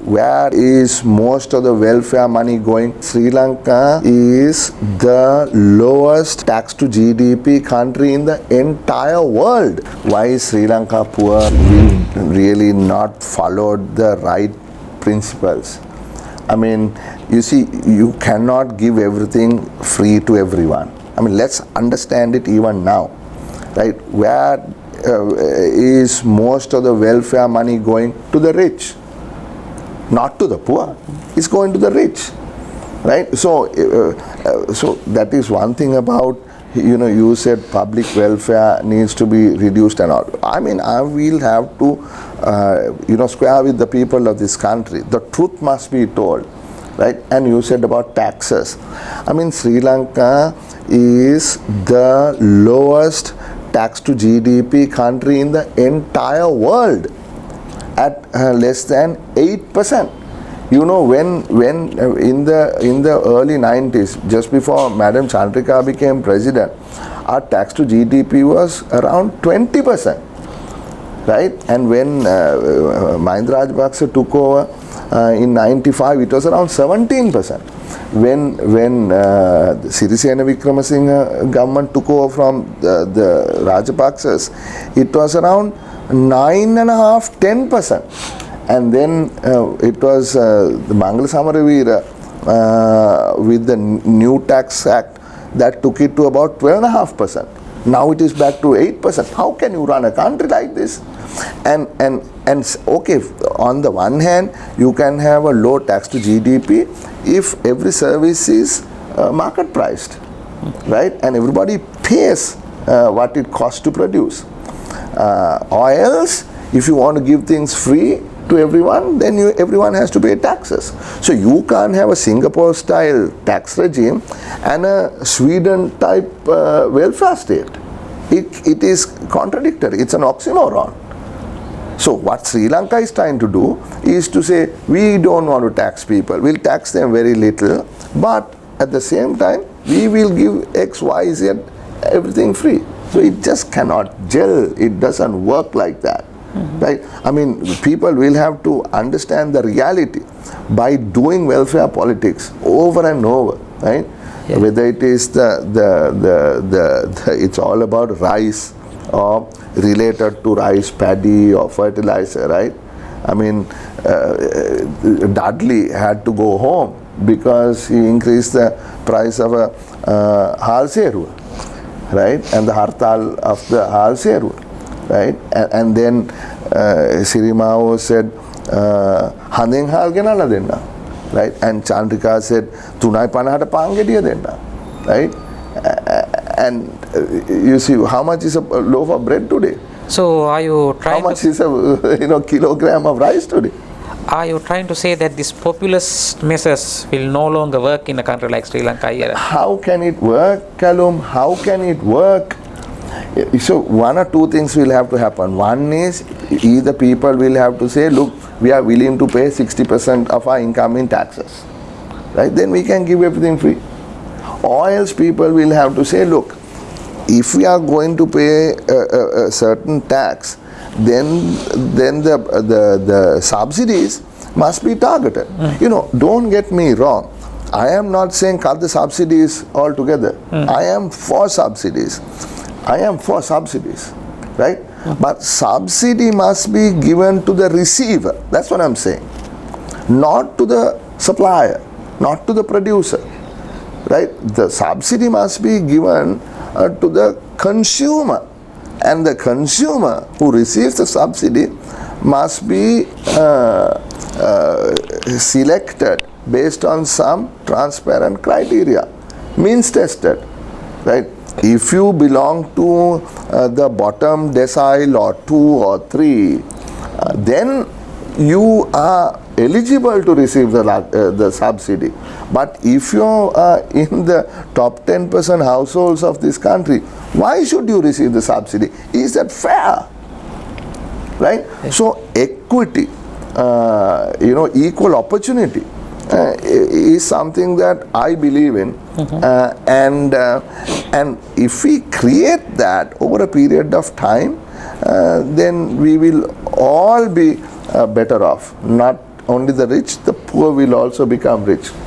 Where is most of the welfare money going? Sri Lanka is the lowest tax to GDP country in the entire world. Why is Sri Lanka poor? We really not followed the right principles. I mean, you see, you cannot give everything free to everyone. I mean, let's understand it even now, right? Where is most of the welfare money going? To the rich, not to the poor. It's going to the rich, right? So that is one thing about, you said public welfare needs to be reduced and all. I mean, I will have to, square with the people of this country. The truth must be told, right? And you said about taxes. I mean, Sri Lanka is the lowest tax to GDP country in the entire world at less than 8%. When in the early 90s, just before Madam Chandrika became president, our tax to GDP was around 20%, right? And when Mahinda Rajapaksa took over in 95, it was around 17%. When Sirisena Wickramasinghe government took over from the Rajapaksas, it was around 9.5-10%. And then it was the Mangala Samaravira with the new tax act that took it to about 12.5%. Now it is back to 8%. How can you run a country like this? And okay, on the one hand, you can have a low tax to GDP if every service is market priced, right? And everybody pays what it costs to produce. Or else, if you want to give things free to everyone, then everyone has to pay taxes. So you can't have a Singapore-style tax regime and a Sweden-type welfare state. It is contradictory. It's an oxymoron. So what Sri Lanka is trying to do is to say, we don't want to tax people. We'll tax them very little, but at the same time, we will give X, Y, Z, everything free. So it just cannot gel. It doesn't work like that. Right? I mean, people will have to understand the reality by doing welfare politics over and over, right? Yeah. Whether it is it's all about rice or related to rice, paddy or fertilizer, right? I mean, Dudley had to go home because he increased the price of a halserua, right? And the hartal of the halserua. Right, and then Sirimao said, "Handeng hal genala denna," right? And Chandrika said, "Tunai panahata pangediya denna," right? And you see, how much is a loaf of bread today? So, are you trying? How much is a kilogram of rice today? Are you trying to say that these populist measures will no longer work in a country like Sri Lanka here? How can it work, Kalum? How can it work? So one or two things will have to happen. One is either people will have to say, look, we are willing to pay 60% of our income in taxes, right? Then we can give everything free. Or else people will have to say, look, if we are going to pay a certain tax, then the subsidies must be targeted. Don't get me wrong. I am not saying cut the subsidies altogether. I am for subsidies. Right? But subsidy must be given to the receiver. That's what I'm saying. Not to the supplier, not to the producer. Right? The subsidy must be given to the consumer. And the consumer who receives the subsidy must be selected based on some transparent criteria, means tested. Right? If you belong to the bottom decile or 2 or 3, then you are eligible to receive the subsidy. But if you are in the top 10% households of this country, why should you receive the subsidy? Is that fair? Right? Yes. So equity, equal opportunity is something that I believe in, and if we create that over a period of time, then we will all be better off, not only the rich, the poor will also become rich.